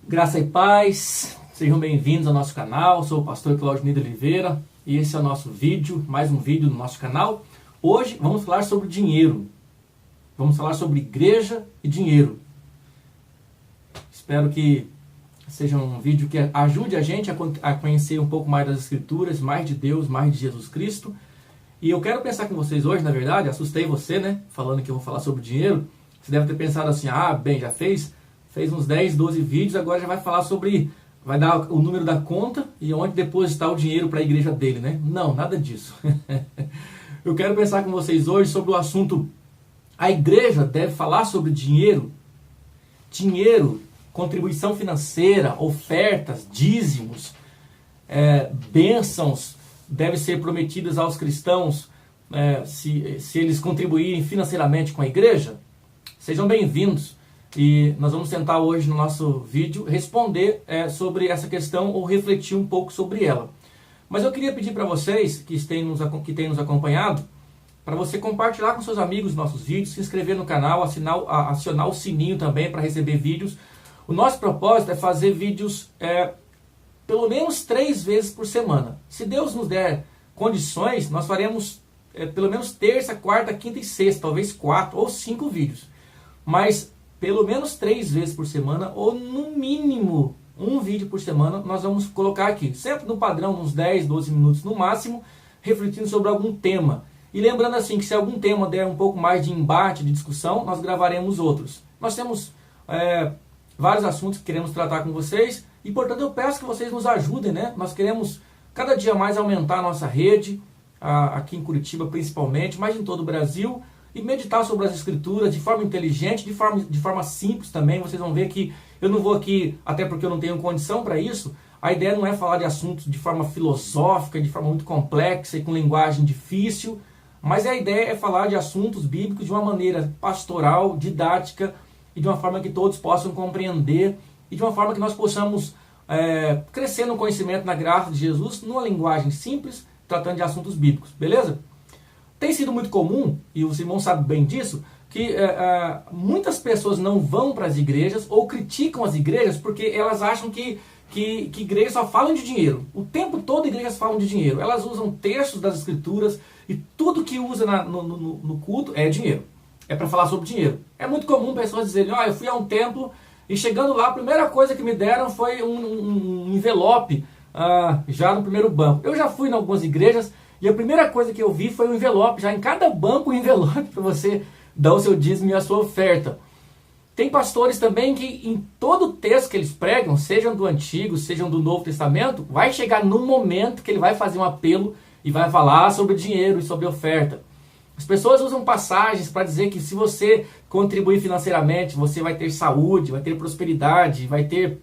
Graça e paz, sejam bem-vindos ao nosso canal. Sou o pastor Claudinei de Oliveira e esse é o nosso vídeo, mais um vídeo no nosso canal. Hoje vamos falar sobre dinheiro, vamos falar sobre igreja e dinheiro. Espero que seja um vídeo que ajude a gente a conhecer um pouco mais das Escrituras, mais de Deus, mais de Jesus Cristo. E eu quero pensar com vocês hoje, na verdade, assustei você, né? Falando que eu vou falar sobre dinheiro. Você deve ter pensado assim, bem, já fez uns 10, 12 vídeos, agora já vai falar sobre, vai dar o número da conta e onde depositar o dinheiro para a igreja dele, né? Não, nada disso. Eu quero pensar com vocês hoje sobre o assunto, a igreja deve falar sobre dinheiro? Dinheiro, contribuição financeira, ofertas, dízimos, bênçãos devem ser prometidas aos cristãos se eles contribuírem financeiramente com a igreja? Sejam bem-vindos. E nós vamos tentar hoje no nosso vídeo responder sobre essa questão ou refletir um pouco sobre ela. Mas eu queria pedir para vocês que têm nos acompanhado, para você compartilhar com seus amigos nossos vídeos, se inscrever no canal, acionar o sininho também para receber vídeos. O nosso propósito é fazer vídeos pelo menos 3 vezes por semana. Se Deus nos der condições, nós faremos pelo menos terça, quarta, quinta e sexta, talvez 4 ou 5 vídeos. Mas pelo menos 3 vezes por semana, ou no mínimo um vídeo por semana, nós vamos colocar aqui, sempre no padrão, uns 10, 12 minutos no máximo, refletindo sobre algum tema. E lembrando assim, que se algum tema der um pouco mais de embate, de discussão, nós gravaremos outros. Nós temos vários assuntos que queremos tratar com vocês, e portanto eu peço que vocês nos ajudem, né? Nós queremos cada dia mais aumentar a nossa rede, aqui em Curitiba principalmente, mas em todo o Brasil, e meditar sobre as Escrituras de forma inteligente, de forma simples também. Vocês vão ver que eu não vou aqui, até porque eu não tenho condição para isso, a ideia não é falar de assuntos de forma filosófica, de forma muito complexa e com linguagem difícil, mas a ideia é falar de assuntos bíblicos de uma maneira pastoral, didática, e de uma forma que todos possam compreender, e de uma forma que nós possamos crescer no conhecimento, na graça de Jesus, numa linguagem simples, tratando de assuntos bíblicos, beleza? Tem sido muito comum, e os irmãos sabem bem disso, que muitas pessoas não vão para as igrejas ou criticam as igrejas porque elas acham que igrejas só falam de dinheiro. O tempo todo igrejas falam de dinheiro. Elas usam textos das Escrituras e tudo que usa no culto é dinheiro. É para falar sobre dinheiro. É muito comum pessoas dizerem, eu fui a um templo e chegando lá, a primeira coisa que me deram foi um envelope já no primeiro banco. Eu já fui em algumas igrejas e a primeira coisa que eu vi foi um envelope, já em cada banco um envelope para você dar o seu dízimo e a sua oferta. Tem pastores também que em todo texto que eles pregam, sejam do Antigo, sejam do Novo Testamento, vai chegar num momento que ele vai fazer um apelo e vai falar sobre dinheiro e sobre oferta. As pessoas usam passagens para dizer que se você contribuir financeiramente, você vai ter saúde, vai ter prosperidade, vai ter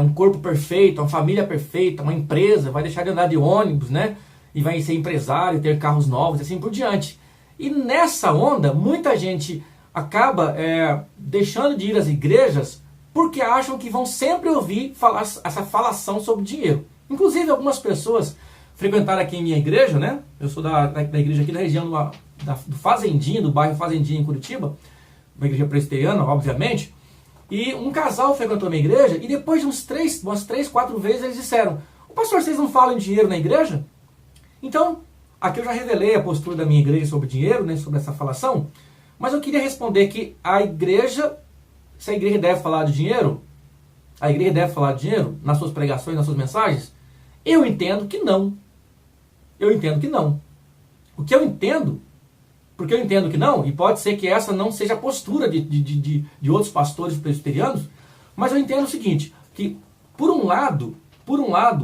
um corpo perfeito, uma família perfeita, uma empresa, vai deixar de andar de ônibus, né? E vai ser empresário, ter carros novos, assim por diante. E nessa onda, muita gente acaba deixando de ir às igrejas porque acham que vão sempre ouvir essa falação sobre dinheiro. Inclusive, algumas pessoas frequentaram aqui em minha igreja, né? Eu sou da igreja aqui da região do Fazendinha, do bairro Fazendinha em Curitiba, uma igreja presbiteriana, obviamente. E um casal frequentou a minha igreja e depois de umas 3, 4 vezes eles disseram: pastor, vocês não falam em dinheiro na igreja? Então, aqui eu já revelei a postura da minha igreja sobre dinheiro, né, sobre essa falação, mas eu queria responder que se a igreja deve falar de dinheiro, a igreja deve falar de dinheiro nas suas pregações, nas suas mensagens? Eu entendo que não. Eu entendo que não. Porque eu entendo que não, e pode ser que essa não seja a postura de outros pastores presbiterianos, mas eu entendo o seguinte, que por um lado,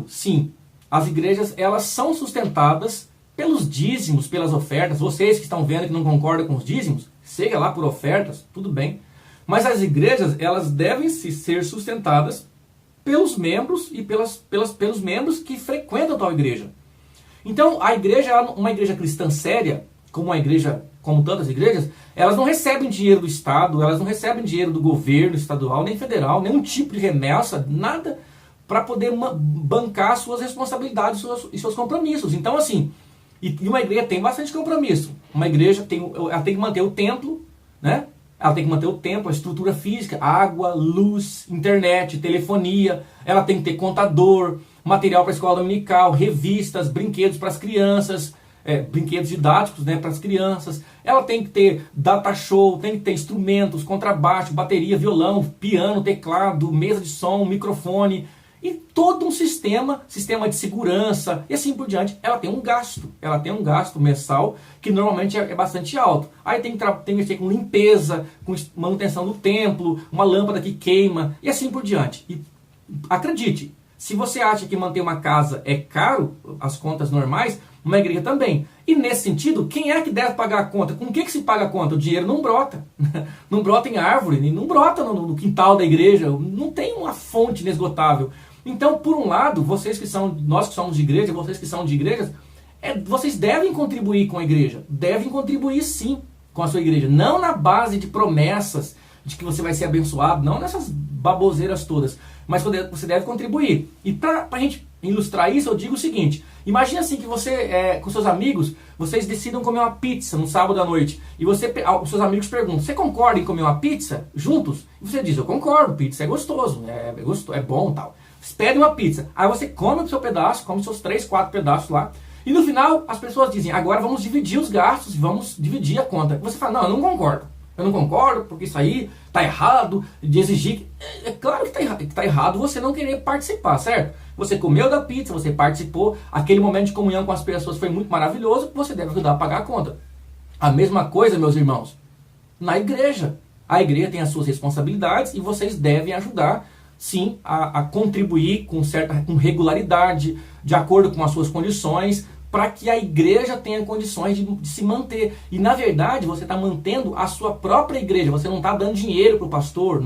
sim, as igrejas elas são sustentadas pelos dízimos, pelas ofertas. Vocês que estão vendo que não concordam com os dízimos, seja lá por ofertas, tudo bem, mas as igrejas elas devem ser sustentadas pelos membros e pelos membros que frequentam a tal igreja. Então a igreja, uma igreja cristã séria, como tantas igrejas, elas não recebem dinheiro do Estado, elas não recebem dinheiro do governo estadual, nem federal, nenhum tipo de remessa, nada para poder bancar suas responsabilidades e seus compromissos. Então, assim, e uma igreja tem bastante compromisso. Uma igreja ela tem que manter o templo, né? ela tem que manter o templo, a estrutura física, água, luz, internet, telefonia, ela tem que ter contador, material para a escola dominical, revistas, brinquedos para as crianças, brinquedos didáticos, né, para as crianças. Ela tem que ter data show, tem que ter instrumentos, contrabaixo, bateria, violão, piano, teclado, mesa de som, microfone e todo um sistema de segurança e assim por diante. Ela tem um gasto mensal que normalmente é bastante alto. Aí tem que mexer com limpeza, com manutenção do templo, uma lâmpada que queima e assim por diante. E acredite, se você acha que manter uma casa é caro, as contas normais, uma igreja também. E nesse sentido, quem é que deve pagar a conta? Com o que se paga a conta? O dinheiro não brota. Não brota em árvore, não brota no quintal da igreja, não tem uma fonte inesgotável. Então, por um lado, nós que somos de igreja, vocês que são de igrejas, vocês devem contribuir com a igreja. Devem contribuir sim com a sua igreja. Não na base de promessas de que você vai ser abençoado, não nessas baboseiras todas. Mas você deve contribuir. E para a gente ilustrar isso, eu digo o seguinte. Imagina assim que você, com seus amigos, vocês decidam comer uma pizza no sábado à noite. E os seus amigos perguntam, você concorda em comer uma pizza juntos? E você diz, eu concordo, pizza é gostoso, é bom e tal. Você pede uma pizza, aí você come o seu pedaço, come seus 3, 4 pedaços lá. E no final, as pessoas dizem, agora vamos dividir os gastos, vamos dividir a conta. E você fala, não, eu não concordo. Eu não concordo, porque isso aí está errado, de exigir. É claro que está errado você não querer participar, certo? Você comeu da pizza, você participou, aquele momento de comunhão com as pessoas foi muito maravilhoso, você deve ajudar a pagar a conta. A mesma coisa, meus irmãos, na igreja. A igreja tem as suas responsabilidades e vocês devem ajudar, sim, a contribuir com regularidade, de acordo com as suas condições, para que a igreja tenha condições de se manter. E na verdade você está mantendo a sua própria igreja, você não está dando dinheiro para o pastor.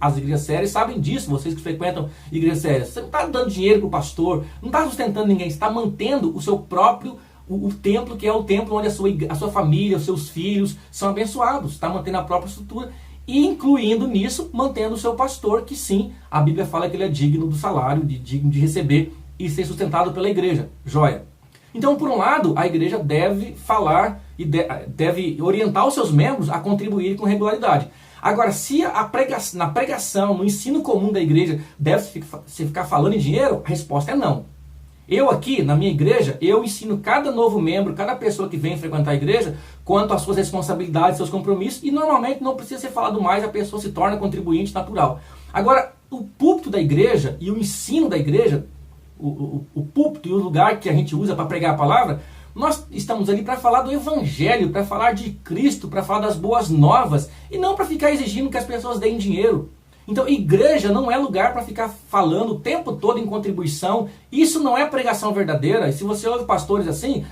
As igrejas sérias sabem disso, vocês que frequentam igrejas sérias. Você não está dando dinheiro para o pastor, não está sustentando ninguém, você está mantendo o seu próprio, o templo, que é o templo onde a sua família, os seus filhos são abençoados. Está mantendo a própria estrutura e incluindo nisso, mantendo o seu pastor, que sim, a Bíblia fala que ele é digno do salário, digno de receber e ser sustentado pela igreja. Joia. Então, por um lado, a igreja deve falar e deve orientar os seus membros a contribuir com regularidade. Agora, se na pregação, no ensino comum da igreja, deve se ficar falando em dinheiro, a resposta é não. Eu aqui, na minha igreja, eu ensino cada novo membro, cada pessoa que vem frequentar a igreja, quanto às suas responsabilidades, seus compromissos, e normalmente não precisa ser falado mais, a pessoa se torna contribuinte natural. Agora, o púlpito da igreja e o ensino da igreja, o púlpito e o lugar que a gente usa para pregar a palavra, nós estamos ali para falar do evangelho, para falar de Cristo, para falar das boas novas, e não para ficar exigindo que as pessoas deem dinheiro. Então, igreja não é lugar para ficar falando o tempo todo em contribuição. Isso não é pregação verdadeira. E se você ouve pastores assim,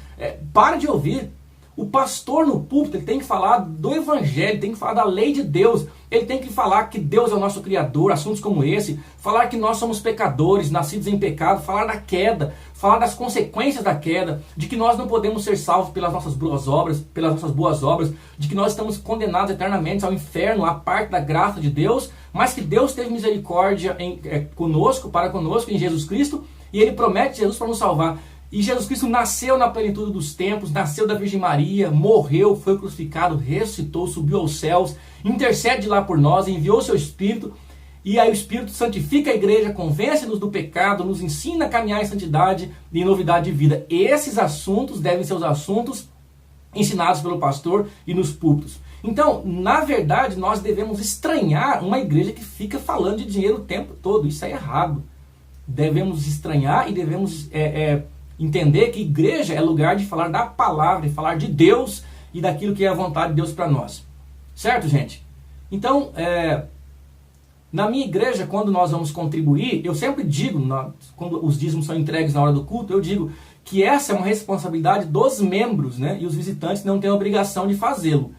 pare de ouvir. O pastor no púlpito, ele tem que falar do evangelho, tem que falar da lei de Deus. Ele tem que falar que Deus é o nosso Criador, assuntos como esse. Falar que nós somos pecadores, nascidos em pecado. Falar da queda, falar das consequências da queda. De que nós não podemos ser salvos pelas nossas boas obras. De que nós estamos condenados eternamente ao inferno, à parte da graça de Deus. Mas que Deus teve misericórdia para conosco em Jesus Cristo. E Ele promete Jesus para nos salvar. E Jesus Cristo nasceu na plenitude dos tempos, nasceu da Virgem Maria, morreu, foi crucificado, ressuscitou, subiu aos céus, intercede lá por nós, enviou seu Espírito, e aí o Espírito santifica a igreja, convence-nos do pecado, nos ensina a caminhar em santidade e em novidade de vida. Esses assuntos devem ser os assuntos ensinados pelo pastor e nos púlpitos. Então, na verdade, nós devemos estranhar uma igreja que fica falando de dinheiro o tempo todo. Isso é errado. Devemos estranhar e devemos entender que igreja é lugar de falar da palavra, de falar de Deus e daquilo que é a vontade de Deus para nós. Certo, gente? Então, na minha igreja, quando nós vamos contribuir, eu sempre digo, quando os dízimos são entregues na hora do culto, eu digo que essa é uma responsabilidade dos membros, né? E os visitantes não têm a obrigação de fazê-lo.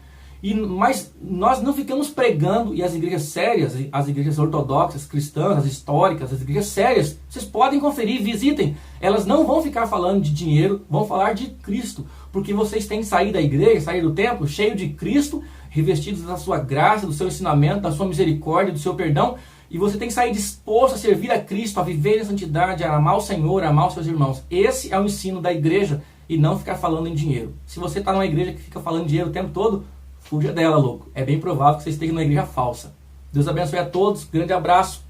Mas nós não ficamos pregando, e as igrejas sérias, as igrejas ortodoxas, cristãs, as históricas, as igrejas sérias, vocês podem conferir, visitem. Elas não vão ficar falando de dinheiro, vão falar de Cristo. Porque vocês têm que sair da igreja, sair do templo, cheio de Cristo, revestidos da sua graça, do seu ensinamento, da sua misericórdia, do seu perdão. E você tem que sair disposto a servir a Cristo, a viver em santidade, a amar o Senhor, a amar os seus irmãos. Esse é o ensino da igreja e não ficar falando em dinheiro. Se você está numa igreja que fica falando em dinheiro o tempo todo, fuja dela, louco. É bem provável que você esteja numa igreja falsa. Deus abençoe a todos, grande abraço